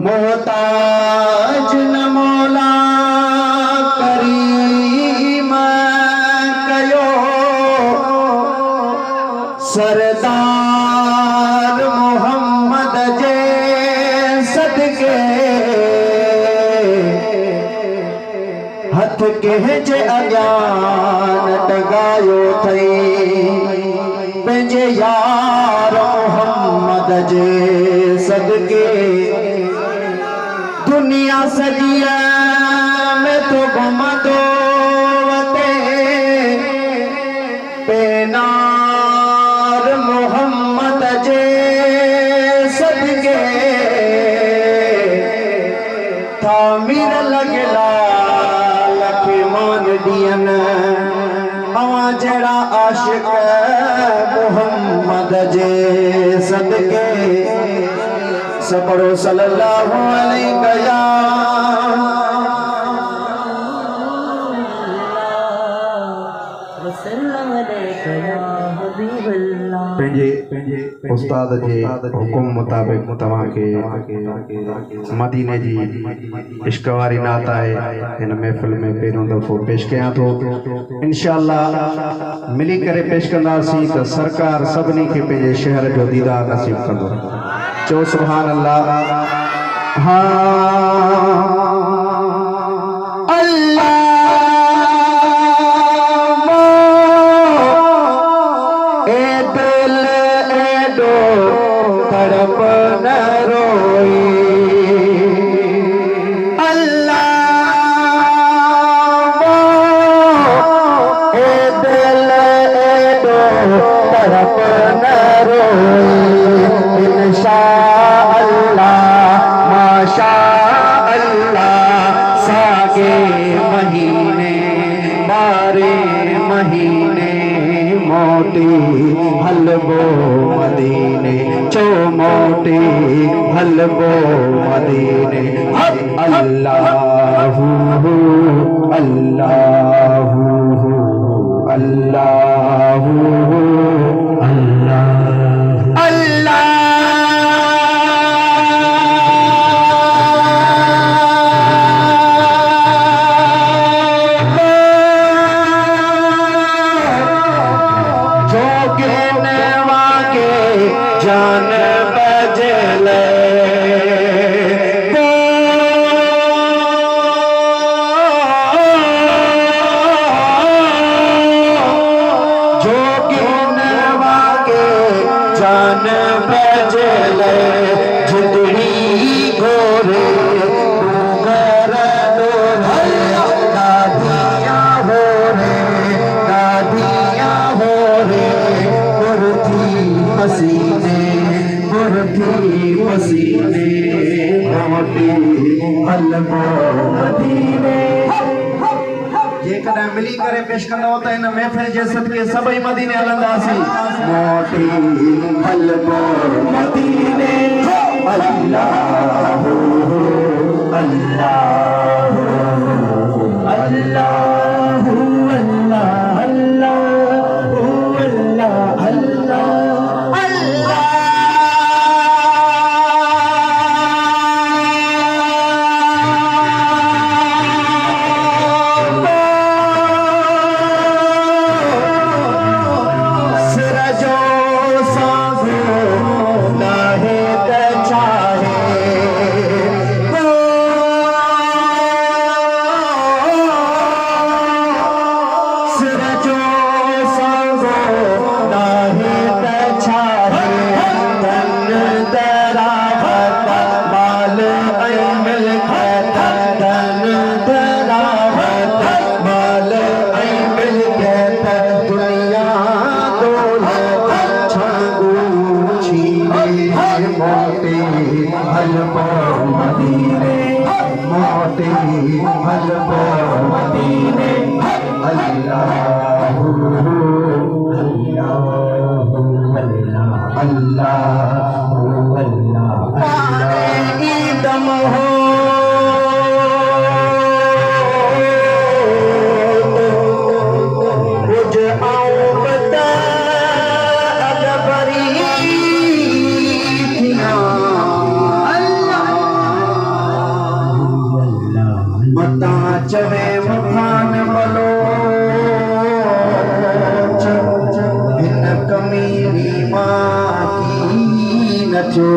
मोहताज न मौला करीम कयो सरदार मोहम्मद जे सदके हथ के जे अज्ञान टगायो थई पंहिंजे यार मोहम्मद जे सदके दुनिया सजिया में तो घुमदो वते पेनार मोहम्मद जे सदके तामीर लगला लखमान दियन अवा जड़ा आशिक मोहम्मद जे सदके सबरो सल्लल्लाहु अलैहि पंहिंजे उस्ताद जे हुकुम मुताबिक तव्हांखे मदीने जी इश्क वारी नात आहे हिन महफ़िल में पहिरियों दफ़ो पेश कयां थो। इंशाअल्लाह मिली करे पेश कंदासीं त सरकार सभिनी खे पंहिंजे शहर जो दीदार नसीब कंदो। चो सुभान अल्लाह। हलबो मदीने चो मोटे हलबो मदीने अल्लाहू अल्लाहू अल्लाहू जान बजले जोगिन वागे जान बजले जिंदड़ी गोरे डूंगर दादिया हो रे मुर्थी पसीने मोटी हलबो मदीने। जेकॾहिं मिली करे पेश कंदो त इन महफ़िल जे सदके सभई मदीने हलंदासीं। मोटी हलबो मदीने अल्लाहू अल्लाहू अल्लाहू हलबो मदीने मोती हलबो मदीने अल्लाहू अल्लाह अल्लाह अल्लाह दम हो मता चवे मुखान बलो इन कमीनी मां की नचो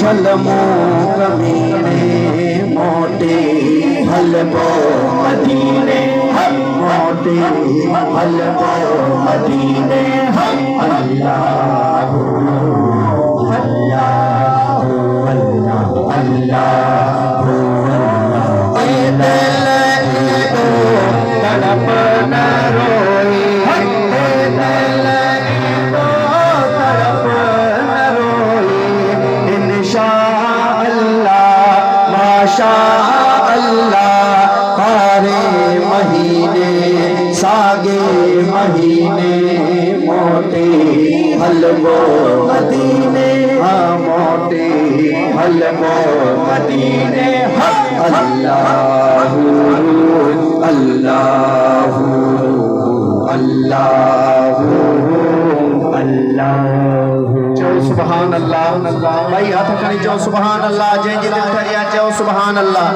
शलमो कमीने मोटे हलबो मदीने मोटे हलबो मदीने अल्लाह अल्लाह अल्लाह अल्लाह ए दिल ओ तड़प न रोए ए दिल ओ तड़प न रोए माशा अल्लाह पारे महीने सागे महीने मोटे हलवो मदीने मोटे हलवो मदीने अल्लाह अल्लाह अल्लाह अल्लाह सुभान अल्लाह भाई हाथ खड़ी जाओ सुभान अल्लाह जय जी दिल ठरिया जाओ सुभान अल्लाह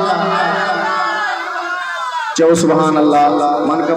मन का